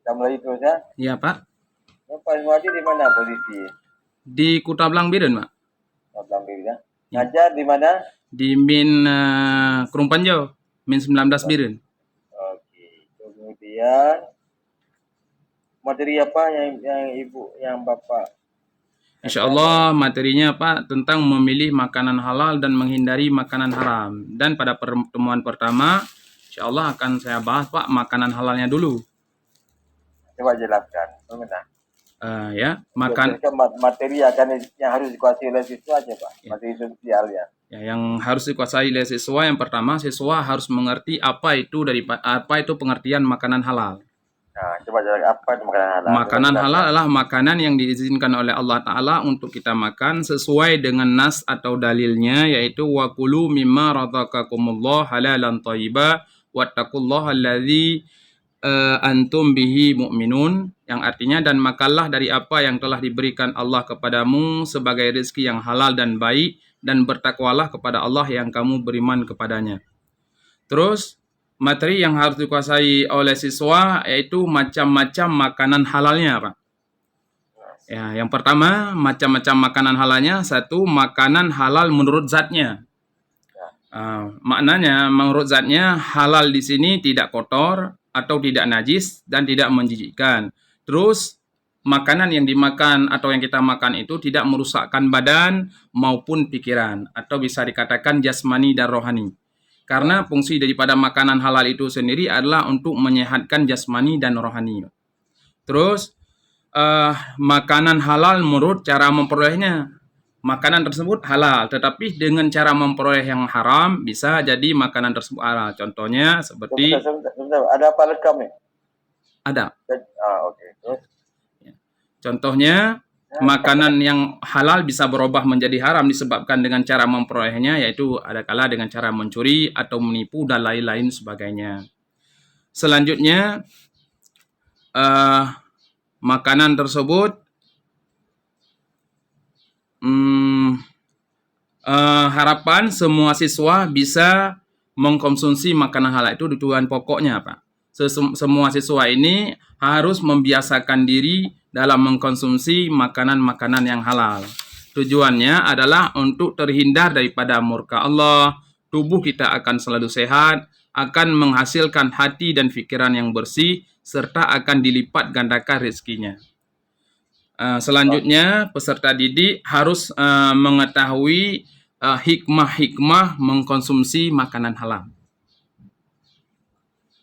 Kita mulai terus ya. Iya, Pak. Pak Iswadi di mana posisi? Di Kuta Blangbiren, Pak. Blangbiren ya. Ngajar di mana? Di Min Krungpanjo, Min 19 Biren. Oke. Kemudian materi apa yang Ibu, yang Bapak? Insya Allah materinya Pak tentang memilih makanan halal dan menghindari makanan haram. Dan pada pertemuan pertama, insya Allah akan saya bahas Pak makanan halalnya dulu. Coba jelaskan. Bagaimana? Ya, materi yang harus dikuasai oleh siswa aja Pak. Ya. Materi sosial ya. Ya, yang harus dikuasai oleh siswa yang pertama, siswa harus mengerti apa itu pengertian makanan halal. Nah, coba jelaskan apa itu makanan halal. Makanan halal adalah makanan yang diizinkan oleh Allah Ta'ala untuk kita makan sesuai dengan nas atau dalilnya, yaitu wa kulu mimma razaqakumullah halalan thayyiba wattaqullaha alladzi antum bihi mu'minun, yang artinya dan makanlah dari apa yang telah diberikan Allah kepadamu sebagai rezeki yang halal dan baik, dan bertakwalah kepada Allah yang kamu beriman kepadanya. Terus materi yang harus dikuasai oleh siswa yaitu macam-macam makanan halalnya, Pak. Ya, yang pertama macam-macam makanan halalnya. Satu, makanan halal menurut zatnya. Maknanya menurut zatnya halal di sini tidak kotor atau tidak najis dan tidak menjijikkan. Terus makanan yang dimakan atau yang kita makan itu tidak merusakkan badan maupun pikiran, atau bisa dikatakan jasmani dan rohani. Karena fungsi daripada makanan halal itu sendiri adalah untuk menyehatkan jasmani dan rohani. Terus makanan halal menurut cara memperolehnya. Makanan tersebut halal, tetapi dengan cara memperoleh yang haram bisa jadi makanan tersebut halal. Contohnya seperti ada apa lekam nih? Ada. Oke. Terus? Contohnya makanan yang halal bisa berubah menjadi haram disebabkan dengan cara memperolehnya, yaitu adakala dengan cara mencuri atau menipu dan lain-lain sebagainya. Selanjutnya makanan tersebut harapan semua siswa bisa mengkonsumsi makanan halal itu tujuan pokoknya, Pak. Semua siswa ini harus membiasakan diri dalam mengkonsumsi makanan-makanan yang halal. Tujuannya adalah untuk terhindar daripada murka Allah, tubuh kita akan selalu sehat, akan menghasilkan hati dan pikiran yang bersih, serta akan dilipat gandakan rezekinya. Selanjutnya, peserta didik harus mengetahui hikmah-hikmah mengkonsumsi makanan halal.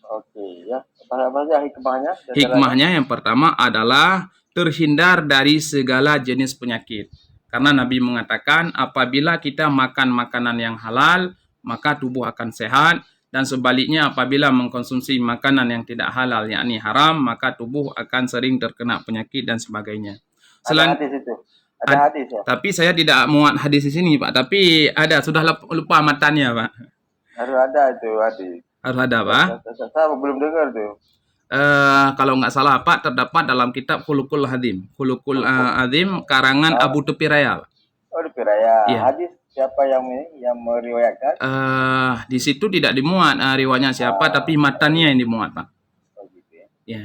Oke, ya. Apa saja hikmahnya? Hikmahnya yang pertama adalah terhindar dari segala jenis penyakit. Karena Nabi mengatakan apabila kita makan makanan yang halal, maka tubuh akan sehat. Dan sebaliknya apabila mengkonsumsi makanan yang tidak halal, yakni haram, maka tubuh akan sering terkena penyakit dan sebagainya. Ada hadis itu. Ada hadis ya? Tapi saya tidak muat hadis di sini, Pak. Tapi ada, sudah lupa matanya, Pak. Harus ada itu hadis. Harus ada, Pak. Saya belum dengar tuh. Kalau nggak salah Pak, terdapat dalam kitab Khuluqul Azim. Khuluqul Azim karangan Abu Tupiraya. Oh, Tupiraya. Ya. Hadis siapa yang meriwayatkan? Di situ tidak dimuat riwayatnya siapa, tapi matanya yang dimuat, Pak. Oh gitu ya. Ya.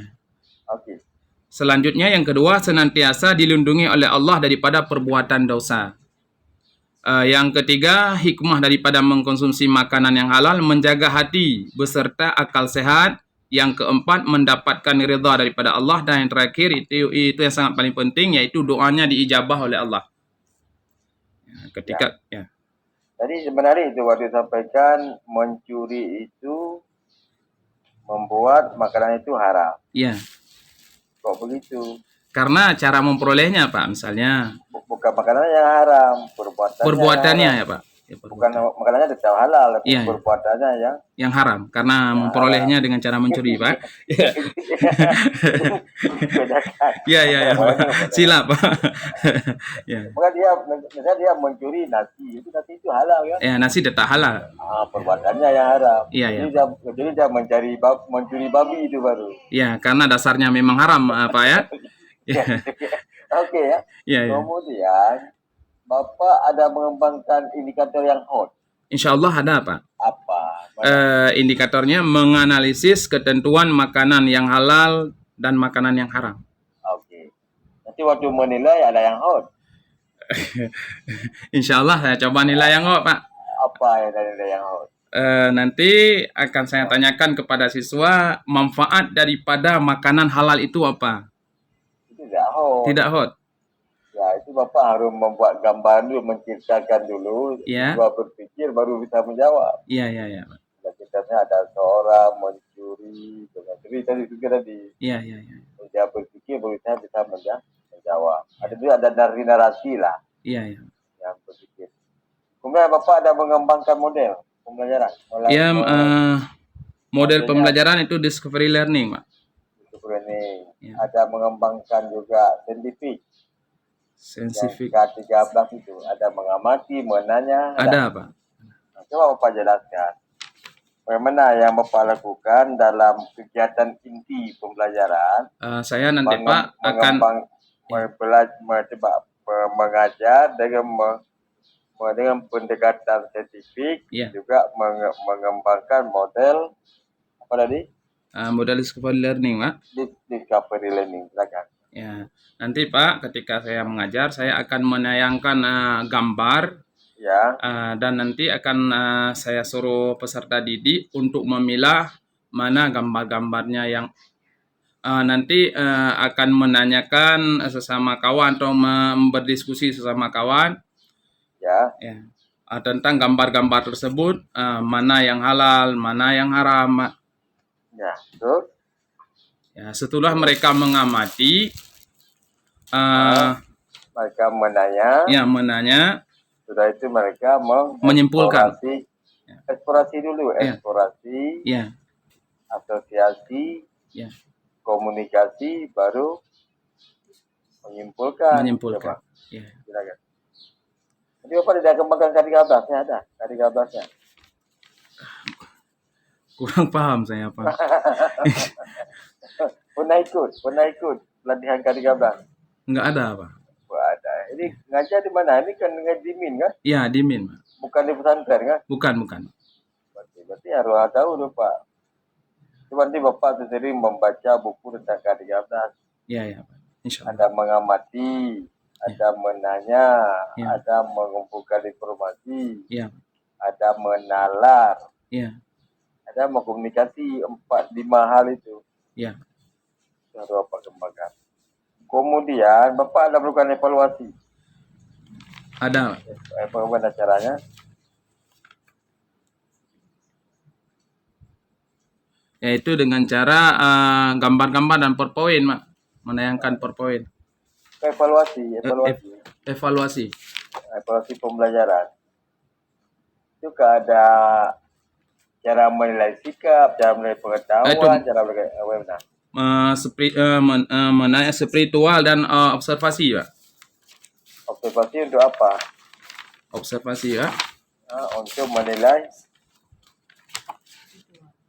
Oke. Selanjutnya yang kedua, senantiasa dilindungi oleh Allah daripada perbuatan dosa. Yang ketiga, hikmah daripada mengkonsumsi makanan yang halal menjaga hati beserta akal sehat. Yang keempat, mendapatkan ridha daripada Allah. Dan yang terakhir, itu yang sangat paling penting, yaitu doanya diijabah oleh Allah. Jadi sebenarnya itu waktu disampaikan mencuri itu membuat makanan itu haram. Iya. Kok begitu? Karena cara memperolehnya, Pak, misalnya. Bukan makanannya yang haram, perbuatannya ya, Pak. Ya, bukan makanannya tetap halal, tapi ya, perbuatannya yang haram karena memperolehnya dengan cara mencuri, Pak. Ya, silap, Pak. Ya. Bukan misalnya dia mencuri nasi, itu halal kan? Ya, nasi tetap halal. Perbuatannya yang haram. Iya. Jadi dia mencuri babi itu baru. Ya, karena dasarnya memang haram, Pak ya. Oke ya. Iya. Kemudian Bapak ada mengembangkan indikator yang hot. Insya Allah ada, Pak. Apa? Indikatornya menganalisis ketentuan makanan yang halal dan makanan yang haram. Oke. Nanti waktu menilai ada yang hot. Insya Allah saya coba nilai yang hot, Pak. Apa yang ada nilai yang hot? Nanti akan saya tanyakan kepada siswa manfaat daripada makanan halal itu apa. Itu tidak hot. Tidak hot. Ya, itu Bapak harus membuat gambar dulu, menciptakan dulu, Ya. siswa berpikir baru bisa menjawab. Iya. Ceritanya ada seorang mencuri, tadi juga tadi. Iya. Dia berpikir baru bisa menjawab. Ada juga ada narasi lah. Iya. Yang berpikir. Kemudian Bapak ada mengembangkan model pembelajaran. Ya, model pembelajaran itu discovery learning, Pak. Discovery learning. Ya. Ada mengembangkan juga saintifik. Saintifik. Yang K13 itu ada mengamati, menanya. Ada, Pak. Nah, coba Bapak jelaskan. Bagaimana yang Bapak lakukan dalam kegiatan inti pembelajaran? Saya nanti Pak akan mengajar dengan pendekatan saintifik, juga mengembangkan model apa tadi? Model discovery learning, Pak. Discovery learning, silakan. Ya, nanti Pak, ketika saya mengajar, saya akan menayangkan gambar. Ya. Dan nanti akan saya suruh peserta didik untuk memilah mana gambar-gambarnya yang nanti akan menanyakan sesama kawan atau berdiskusi sesama kawan. Ya. Tentang gambar-gambar tersebut, mana yang halal, mana yang haram. Ya, betul. Ya, setelah mereka mengamati, mereka menanya. Ya, menanya. Sudah itu mereka menyimpulkan. Eksplorasi dulu, eksplorasi, asosiasi, komunikasi, baru menyimpulkan. Ya. Silakan. Jadi Bapak tidak kembangkan K13-nya ada? K13-nya? Kurang paham saya, Pak. Pernah ikut pelatihan K13? Enggak ada, Pak. Ada. Ini ngajar di mana? Ini kan di MIN kan? Iya, di MIN, Pak. Bukan di pesantren kan? Bukan. Berarti harus tahu dong, Pak. Cuma nanti Bapak sendiri membaca buku tentang K13. Iya, Pak. Insya Allah. Ada mengamati, ada menanya, ada mengumpulkan informasi, ada menalar, ada mengkomunikasi, 4-5 hal itu. Iya. Harus Bapak kembangkan. Kemudian Bapak ada melakukan evaluasi. Ada. Bagaimana caranya? Yaitu dengan cara gambar-gambar dan PowerPoint, Mak. Menayangkan PowerPoint. Evaluasi pembelajaran. Juga ada cara menilai sikap, cara menilai pengetahuan, cara menilai menanya spiritual dan observasi, Pak. Observasi untuk apa? Observasi, ya. Untuk menilai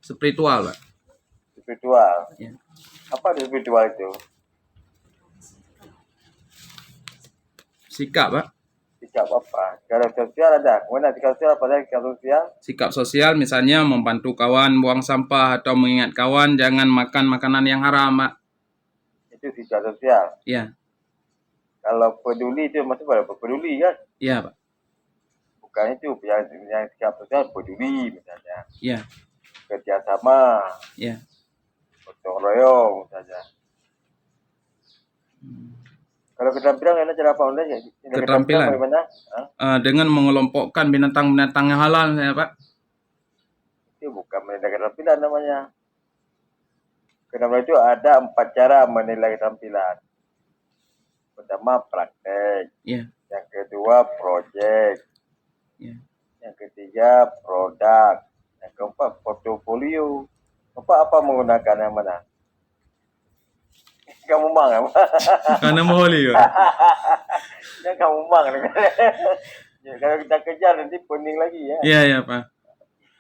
spiritual, Pak. Spiritual. Ya. Apa itu spiritual itu? Sikap, Pak. Sikap apa? Sikap sosial ada. Mana sikap sosial apa lagi sikap sosial? Sikap sosial misalnya membantu kawan buang sampah atau mengingat kawan jangan makan makanan yang haram, Pak. Itu sikap sosial. Iya. Kalau peduli itu maksudnya apa? Peduli kan? Iya, Pak. Bukan itu yang sikap sosial peduli misalnya. Iya. Kerjasama. Iya. Gotong royong saja. Kalau keterampilan ada cara apa undang? Keterampilan bagaimana? Dengan mengelompokkan binatang-binatang yang halal, ya, Pak. Itu bukan menilai keterampilan namanya. Keterampilan itu ada 4 cara menilai keterampilan. Pertama praktek. Yang kedua project. Yang ketiga produk. Yang keempat portofolio. Apa menggunakan yang mana? Kamu mang apa? Karena moholi, Pak. Ya kamu mang. Ya, kalau kita kejar nanti pening lagi ya. Iya, Pak.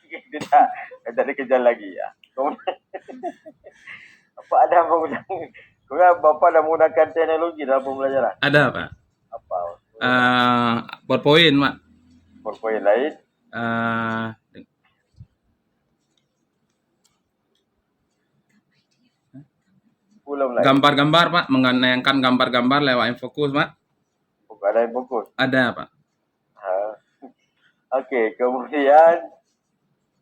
Kita dikejar lagi ya. Apa ada menggunakan? Bapak ada menggunakan teknologi dalam pembelajaran? Ada, Pak. Apa? PowerPoint, Pak. PowerPoint lain? belum lagi? Gambar-gambar Pak, menayangkan gambar-gambar lewat Infokus Pak. Bukan ada yang fokus. Ada Pak. Ha. Okey, kemudian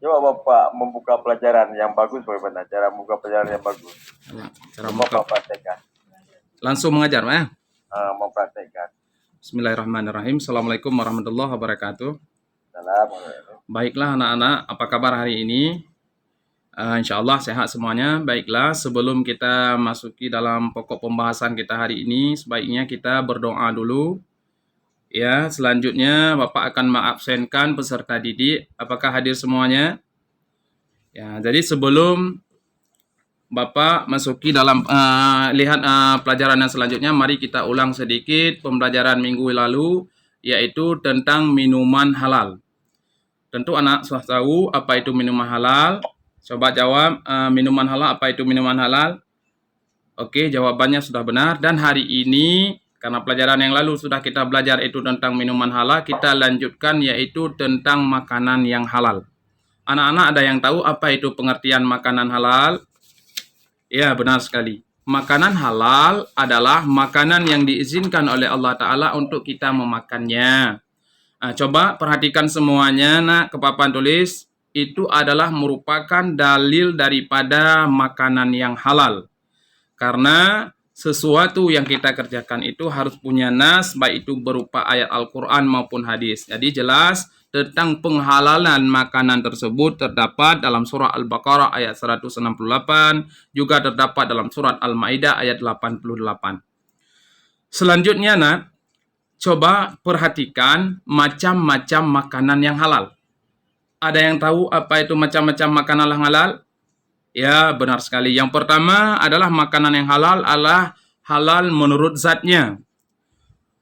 coba Bapak membuka pelajaran yang bagus bagaimana? Cara membuka pelajaran yang bagus. Ya, cara Coba Bapak buka. praktekkan. Langsung mengajar Pak ya. Mempraktekkan. Bismillahirrahmanirrahim. Assalamualaikum warahmatullahi wabarakatuh. Assalamualaikum. Baiklah anak-anak, apa kabar hari ini? Insya Allah sehat semuanya. Baiklah, sebelum kita masuki dalam pokok pembahasan kita hari ini, sebaiknya kita berdoa dulu. Ya, selanjutnya Bapak akan mengabsenkan peserta didik. Apakah hadir semuanya? Ya, jadi sebelum Bapak masuki dalam lihat pelajaran yang selanjutnya, mari kita ulang sedikit pembelajaran minggu lalu, yaitu tentang minuman halal. Tentu anak sudah tahu apa itu minuman halal. Coba jawab, minuman halal, apa itu minuman halal? Oke, jawabannya sudah benar. Dan hari ini, karena pelajaran yang lalu sudah kita belajar itu tentang minuman halal, kita lanjutkan yaitu tentang makanan yang halal. Anak-anak ada yang tahu apa itu pengertian makanan halal? Ya, benar sekali. Makanan halal adalah makanan yang diizinkan oleh Allah Ta'ala untuk kita memakannya. Nah, coba perhatikan semuanya, nak, ke papan tulis. Itu adalah merupakan dalil daripada makanan yang halal. Karena sesuatu yang kita kerjakan itu harus punya nas, baik itu berupa ayat Al-Quran maupun hadis. Jadi jelas tentang penghalalan makanan tersebut terdapat dalam surah Al-Baqarah ayat 168, juga terdapat dalam surat Al-Maidah ayat 88. Selanjutnya, nak, coba perhatikan macam-macam makanan yang halal. Ada yang tahu apa itu macam-macam makanan yang halal? Ya, benar sekali. Yang pertama adalah makanan yang halal adalah halal menurut zatnya.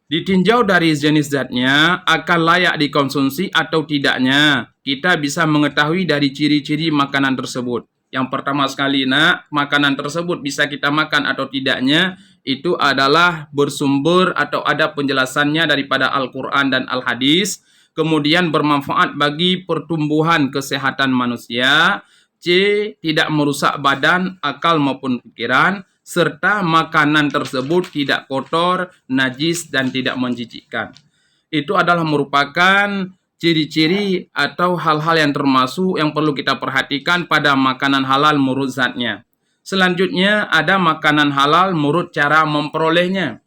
Ditinjau dari jenis zatnya, akan layak dikonsumsi atau tidaknya. Kita bisa mengetahui dari ciri-ciri makanan tersebut. Yang pertama sekali, nak, makanan tersebut bisa kita makan atau tidaknya, itu adalah bersumber atau ada penjelasannya daripada Al-Quran dan Al-Hadis. Kemudian bermanfaat bagi pertumbuhan kesehatan manusia. C. Tidak merusak badan, akal maupun pikiran. Serta makanan tersebut tidak kotor, najis, dan tidak menjijikkan. Itu adalah merupakan ciri-ciri atau hal-hal yang termasuk yang perlu kita perhatikan pada makanan halal menurut zatnya. Selanjutnya ada makanan halal menurut cara memperolehnya.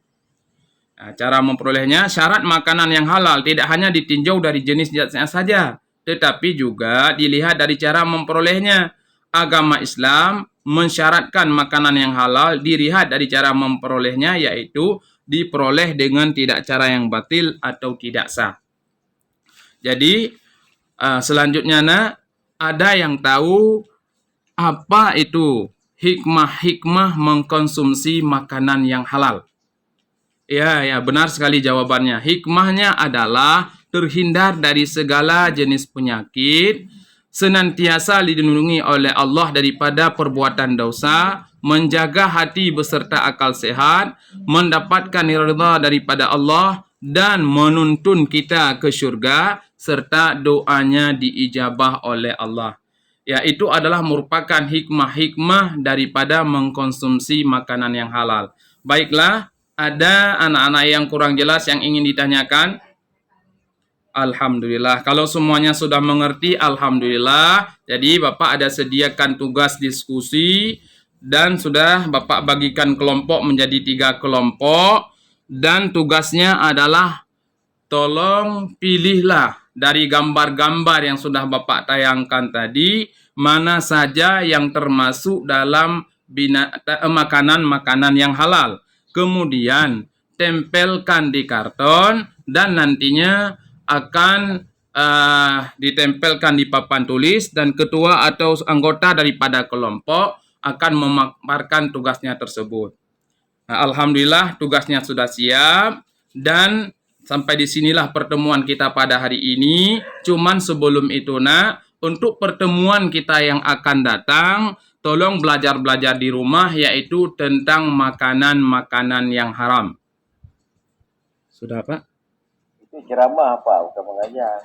Nah, cara memperolehnya, syarat makanan yang halal tidak hanya ditinjau dari jenis zatnya saja, tetapi juga dilihat dari cara memperolehnya. Agama Islam mensyaratkan makanan yang halal dilihat dari cara memperolehnya, yaitu diperoleh dengan tidak cara yang batil atau tidak sah. Jadi, selanjutnya, nak, ada yang tahu apa itu hikmah-hikmah mengkonsumsi makanan yang halal? Ya, benar sekali jawabannya. Hikmahnya adalah terhindar dari segala jenis penyakit, senantiasa dilindungi oleh Allah daripada perbuatan dosa, menjaga hati beserta akal sehat, mendapatkan ridha daripada Allah, dan menuntun kita ke syurga, serta doanya diijabah oleh Allah. Ya, itu adalah merupakan hikmah-hikmah daripada mengkonsumsi makanan yang halal. Baiklah, ada anak-anak yang kurang jelas yang ingin ditanyakan? Alhamdulillah. Kalau semuanya sudah mengerti, alhamdulillah. Jadi Bapak ada sediakan tugas diskusi dan sudah Bapak bagikan kelompok menjadi 3 kelompok. Dan tugasnya adalah tolong pilihlah dari gambar-gambar yang sudah Bapak tayangkan tadi, mana saja yang termasuk dalam makanan-makanan yang halal. Kemudian tempelkan di karton dan nantinya akan ditempelkan di papan tulis, dan ketua atau anggota daripada kelompok akan memaparkan tugasnya tersebut. Nah, alhamdulillah tugasnya sudah siap, dan sampai disinilah pertemuan kita pada hari ini. Cuman sebelum itu, nak, untuk pertemuan kita yang akan datang, tolong belajar-belajar di rumah, yaitu tentang makanan-makanan yang haram. Sudah, Pak? Itu ceramah apa? Bukan mengajar.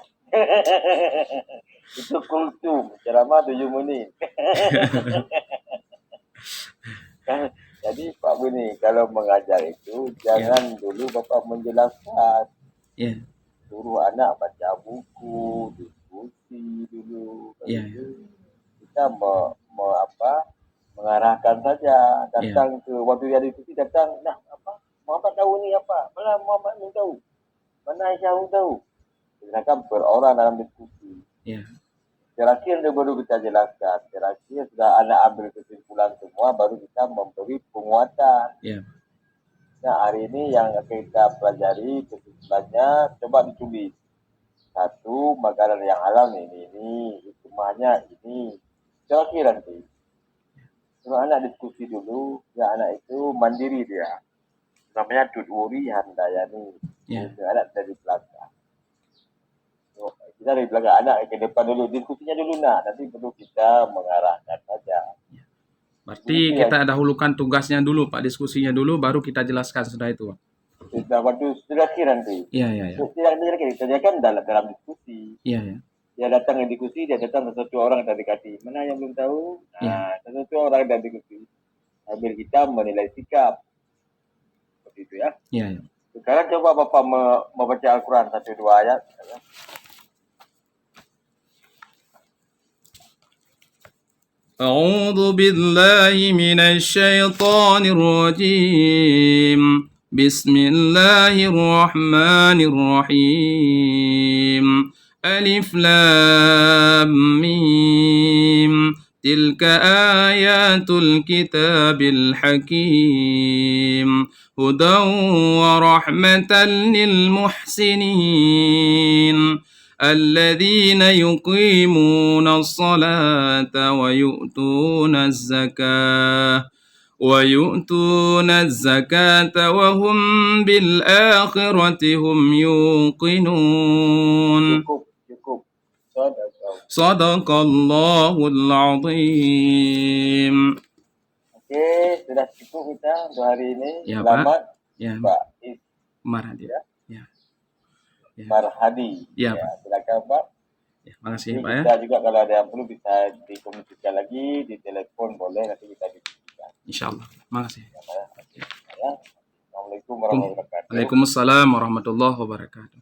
Itu kultum. Ceramah 7 menit. Jadi Pak Beni, kalau mengajar itu jangan dulu Bapak menjelaskan, Ya, suruh anak baca buku, diskusi dulu. Kalau ya, itu kita mengarahkan saja, ya, datang ke waktu dia diskusi datang, nah apa Muhammad tahu ni apa, mana Muhammad ni tahu, mana Aisyah tahu. Sedangkan berorang dalam diskusi. ya, Terakhir dia baru kita jelaskan. Terakhir sudah anak ambil kesimpulan semua, baru kita memberi penguatan. ya, Nah, hari ini yang kita pelajari kesimpulannya, coba ditulis. Satu, makanan yang halal ini, hikmahnya ini. Terakhir nanti. Kalau anak diskusi dulu, ya anak itu mandiri dia. Namanya Dudwuri Handayani. ya. Anak dari belakang. Kita dari belakang anak ke depan dulu, diskusinya dulu nak. Nanti perlu kita mengarahkan saja. Berarti kita dahulukan tugasnya dulu, Pak, diskusinya dulu, baru kita jelaskan sudah itu, Pak. Sudah waktu terakhir nanti. Iya, iya, iya. Tidak kita kan dalam diskusi. Iya, iya. Dia datang ke diskusi, dia datang satu orang yang dekati. Mana yang belum tahu? Nah, satu orang yang diskusi. Sambil kita menilai sikap. Seperti itu ya. Iya, iya. Sekarang coba Bapak membaca Al-Quran 1-2 ayat. أعوذ بالله من الشيطان الرجيم بسم الله الرحمن الرحيم ألف لام ميم تلك آيات الكتاب الحكيم هدى ورحمة للمحسنين الذين يقيمون الصلاة ويؤتون الزكاة وهم بالآخرة هم يوقنون. Cukup. صدق الله العظيم. Oke, sudah cukup kita untuk hari ini. Ya, Selamat Pak. Ya, Pak Marhadi. Ya. Ya. Marhadi. Ya, Ya, Pak. silakan Pak. Ya, makasih Jadi Pak ya. kita juga kalau ada yang perlu bisa dikomunikasikan lagi, di telepon boleh, nanti kita diskusikan. Insyaallah. Makasih. Ya. Assalamualaikum warahmatullahi wabarakatuh. Waalaikumsalam warahmatullahi wabarakatuh.